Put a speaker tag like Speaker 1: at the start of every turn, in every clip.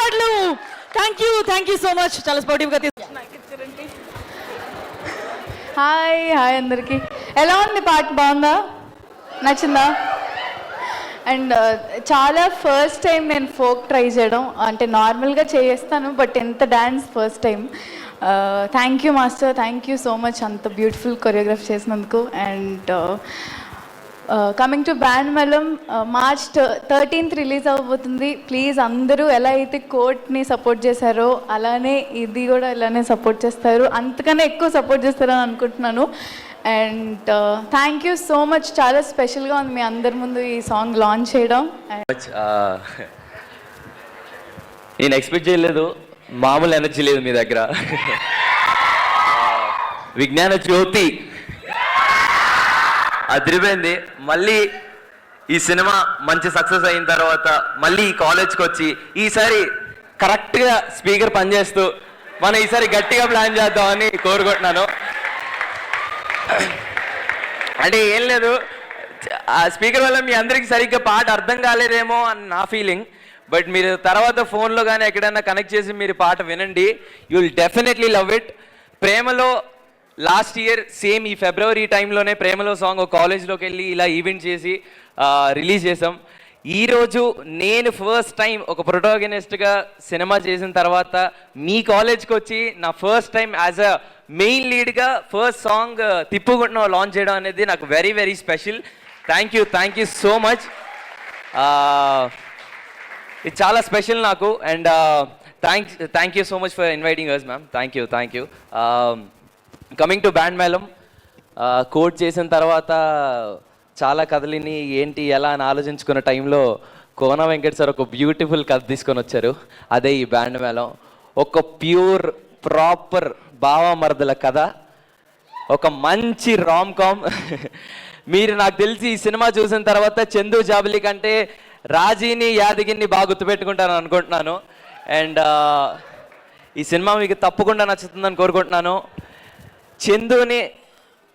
Speaker 1: చప్పట్లు. Thank you so much. చాలా స్పోర్టివ్గా
Speaker 2: hi అందరికీ. ఎలా ఉంది పాట? బాగుందా? నచ్చిందా? అండ్ చాలా ఫస్ట్ టైం నేను ఫోక్ ట్రై చేయడం, అంటే నార్మల్గా చేస్తాను బట్ ఎంత dance first time. Thank you master, thank you so much అంత బ్యూటిఫుల్ కొరియోగ్రాఫ్ చేసినందుకు. And coming to Band Melam, March 13th release అవ్వబోతుంది. ప్లీజ్ అందరూ ఎలా అయితే కోర్ట్ని సపోర్ట్ చేశారో అలానే ఇది కూడా ఇలానే సపోర్ట్ చేస్తారు, అంతకన్నా ఎక్కువ సపోర్ట్ చేస్తారని అనుకుంటున్నాను. And thank you so much. చాలా స్పెషల్గా ఉంది మీ అందరి ముందు ఈ సాంగ్ లాంచ్ చేయడం.
Speaker 3: నేను ఎక్స్పెక్ట్ చేయలేదు, మామూలు ఎనర్జీ లేదు మీ దగ్గర. విజ్ఞాన జ్యోతి అదిరిపోయింది. మళ్ళీ ఈ సినిమా మంచి సక్సెస్ అయిన తర్వాత మళ్ళీ ఈ కాలేజ్కి వచ్చి ఈసారి కరెక్ట్గా స్పీకర్ పనిచేస్తూ మనం ఈసారి గట్టిగా ప్లాన్ చేద్దామని కోరుకుంటున్నాను. అంటే ఏం లేదు, ఆ స్పీకర్ వల్ల మీ అందరికీ సరిగ్గా పాట అర్థం కాలేదేమో అని నా ఫీలింగ్. బట్ మీరు తర్వాత ఫోన్లో కానీ ఎక్కడైనా కనెక్ట్ చేసి మీరు పాట వినండి, you will definitely love it. ప్రేమలో లాస్ట్ ఇయర్ సేమ్ ఈ ఫిబ్రవరి టైంలోనే ప్రేమలో సాంగ్ ఒక కాలేజ్లోకి వెళ్ళి ఇలా ఈవెంట్ చేసి రిలీజ్ చేసాం. ఈరోజు నేను ఫస్ట్ టైం ఒక ప్రొటాగనిస్ట్గా సినిమా చేసిన తర్వాత మీ కాలేజ్కి వచ్చి నా first time as a main లీడ్గా ఫస్ట్ సాంగ్ తిప్పుకుంటున్నా లాంచ్ చేయడం అనేది నాకు very very special. Thank you so much. ఇది చాలా స్పెషల్ నాకు. And thank you so much for inviting us ma'am. Thank you. Coming to Band Melam, కోట్ చేసిన తర్వాత చాలా కథలిని ఏంటి ఎలా అని ఆలోచించుకున్న టైంలో కోన వెంకట్ సార్ ఒక బ్యూటిఫుల్ కథ తీసుకొని వచ్చారు. అదే ఈ బ్యాండ్ మేళం. ఒక ప్యూర్ ప్రాపర్ బావమరదల కథ, ఒక మంచి రామ్ కామ్. మీరు నాకు తెలిసి ఈ సినిమా చూసిన తర్వాత చందు జాబిలి కంటే రాజీని యాదగిరిని బాగా గుర్తుపెట్టుకుంటాను అనుకుంటున్నాను. అండ్ ఈ సినిమా మీకు తప్పకుండా నచ్చుతుందని కోరుకుంటున్నాను. చందుని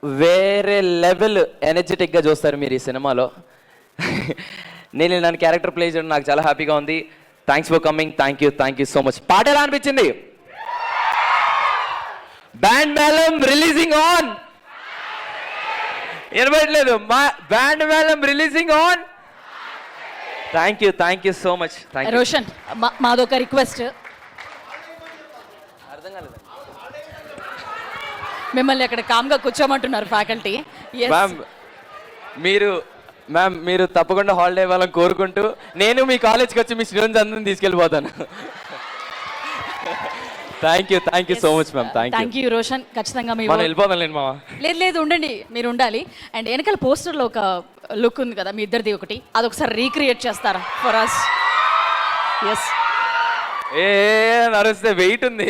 Speaker 3: వేరే లెవెల్ ఎనర్జెటిక్గా చూస్తారు మీరు ఈ సినిమాలో. నేను నన్ను క్యారెక్టర్ ప్లే చేయడం నాకు చాలా హ్యాపీగా ఉంది. Thanks for coming. Thank you so much. పాట ఎలా అనిపించింది? Band Melam releasing on. వినబడలేదు? Band Melam releasing on. Thank you so much.
Speaker 1: Roshan, మాదొక రిక్వెస్ట్,
Speaker 3: అర్థం కాలేదు.
Speaker 1: మిమ్మల్ని అక్కడ కామ్గా కూర్చోమంటున్నారు ఫ్యాకల్టీ.
Speaker 3: మీరు తప్పకుండా హాలిడే ఇవ్వాలని కోరుకుంటూ నేను మీ కాలేజ్కి వచ్చి మీ స్టూడెంట్స్ అందరిని తీసుకెళ్ళిపోతాను. Thank you so much ma'am.
Speaker 1: Thank you Roshan. ఖచ్చితంగా
Speaker 3: మనం వెళ్ళిపోదాం మామ.
Speaker 1: లేదు ఉండండి, మీరు ఉండాలి. అండ్ వెనకాల పోస్టర్లో ఒక లుక్ ఉంది కదా మీ ఇద్దరిది ఒకటి, అదొకసారి రీక్రియేట్ చేస్తారా ఫర్ అస్? ఎస్.
Speaker 3: నరిస్తే వెయిట్ ఉంది.